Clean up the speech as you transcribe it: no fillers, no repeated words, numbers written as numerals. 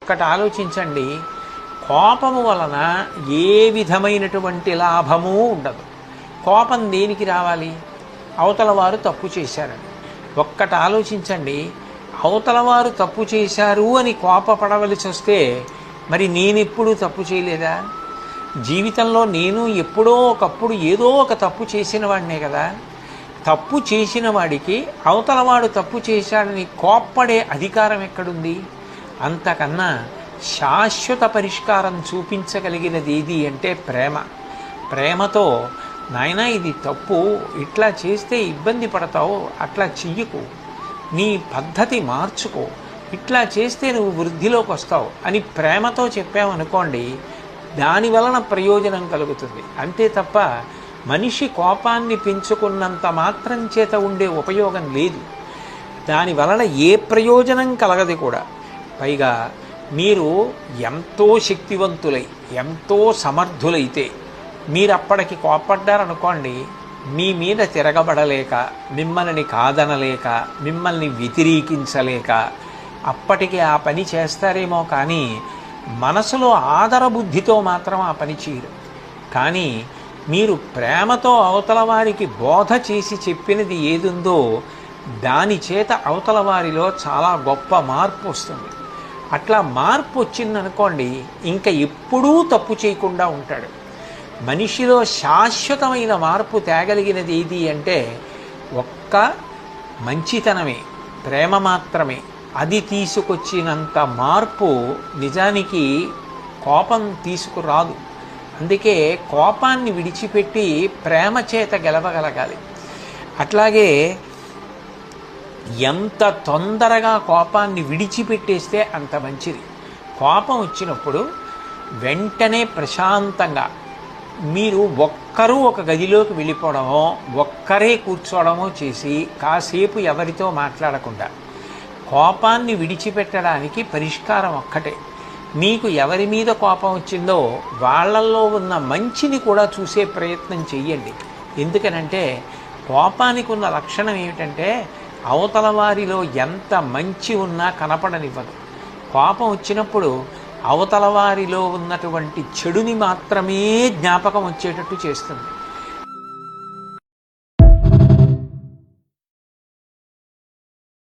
ఒకటి ఆలోచించండి, కోపము వలన ఏ విధమైనటువంటి లాభము ఉండదు. కోపం దేనికి రావాలి? అవతల వారు తప్పు చేశారని. ఒక్కటి ఆలోచించండి, అవతల వారు తప్పు చేశారు అని కోపపడవలసి వస్తే మరి నేనెప్పుడు తప్పు చేయలేదా? జీవితంలో నేను ఎప్పుడో ఒకప్పుడు ఏదో ఒక తప్పు చేసిన వాడినే కదా. తప్పు చేసిన వాడికి అవతలవాడు తప్పు చేశాడని కోప్పడే అధికారం ఎక్కడుంది? అంతకన్నా శాశ్వత పరిష్కారం చూపించగలిగినది ఏది అంటే ప్రేమ. ప్రేమతో నాయనా ఇది తప్పు, ఇట్లా చేస్తే ఇబ్బంది పడతావు, అట్లా చెయ్యకు, నీ పద్ధతి మార్చుకో, ఇట్లా చేస్తే నువ్వు వృద్ధిలోకి వస్తావు అని ప్రేమతో చెప్పామనుకోండి, దాని వలన ప్రయోజనం కలుగుతుంది. అంతే తప్ప మనిషి కోపాన్ని పెంచుకున్నంత మాత్రం చేత ఉండే ఉపయోగం లేదు. దాని వలన ఏ ప్రయోజనం కలగదు కూడా. పైగా మీరు ఎంతో శక్తివంతులై ఎంతో సమర్థులైతే మీరు అప్పటికి కోపడ్డారనుకోండి, మీ మీద తిరగబడలేక, మిమ్మల్ని కాదనలేక, మిమ్మల్ని వ్యతిరేకించలేక అప్పటికి ఆ పని చేస్తారేమో కానీ మనసులో ఆదర బుద్ధితో మాత్రం ఆ పని చేయరు. కానీ మీరు ప్రేమతో అవతల వారికి బోధ చేసి చెప్పినది ఏదుందో దాని చేత అవతల వారిలో చాలా గొప్ప మార్పు వస్తుంది. అట్లా మార్పు వచ్చిందనుకోండి, ఇంకా ఎప్పుడూ తప్పు చేయకుండా ఉంటాడు. మనిషిలో శాశ్వతమైన మార్పు తేగలిగినది ఏది అంటే ఒక్క మంచితనమే, ప్రేమ మాత్రమే. అది తీసుకొచ్చినంత మార్పు నిజానికి కోపం తీసుకురాదు. అందుకే కోపాన్ని విడిచిపెట్టి ప్రేమ చేత గెలవగలగాలి. అట్లాగే ఎంత తొందరగా కోపాన్ని విడిచిపెట్టేస్తే అంత మంచిది. కోపం వచ్చినప్పుడు వెంటనే ప్రశాంతంగా మీరు ఒక్కరూ ఒక గదిలోకి వెళ్ళిపోవడమో, ఒక్కరే కూర్చోవడమో చేసి కాసేపు ఎవరితో మాట్లాడకుండా కోపాన్ని విడిచిపెట్టడానికి పరిష్కారం ఒక్కటే. మీకు ఎవరి మీద కోపం వచ్చిందో వాళ్ళల్లో ఉన్న మంచిని కూడా చూసే ప్రయత్నం చెయ్యండి. ఎందుకనంటే కోపానికి ఉన్న లక్షణం ఏమిటంటే అవతల వారిలో ఎంత మంచి ఉన్నా కనపడనివ్వదు. కోపం వచ్చినప్పుడు అవతల వారిలో ఉన్నటువంటి చెడుని మాత్రమే జ్ఞాపకం వచ్చేటట్టు చేస్తుంది.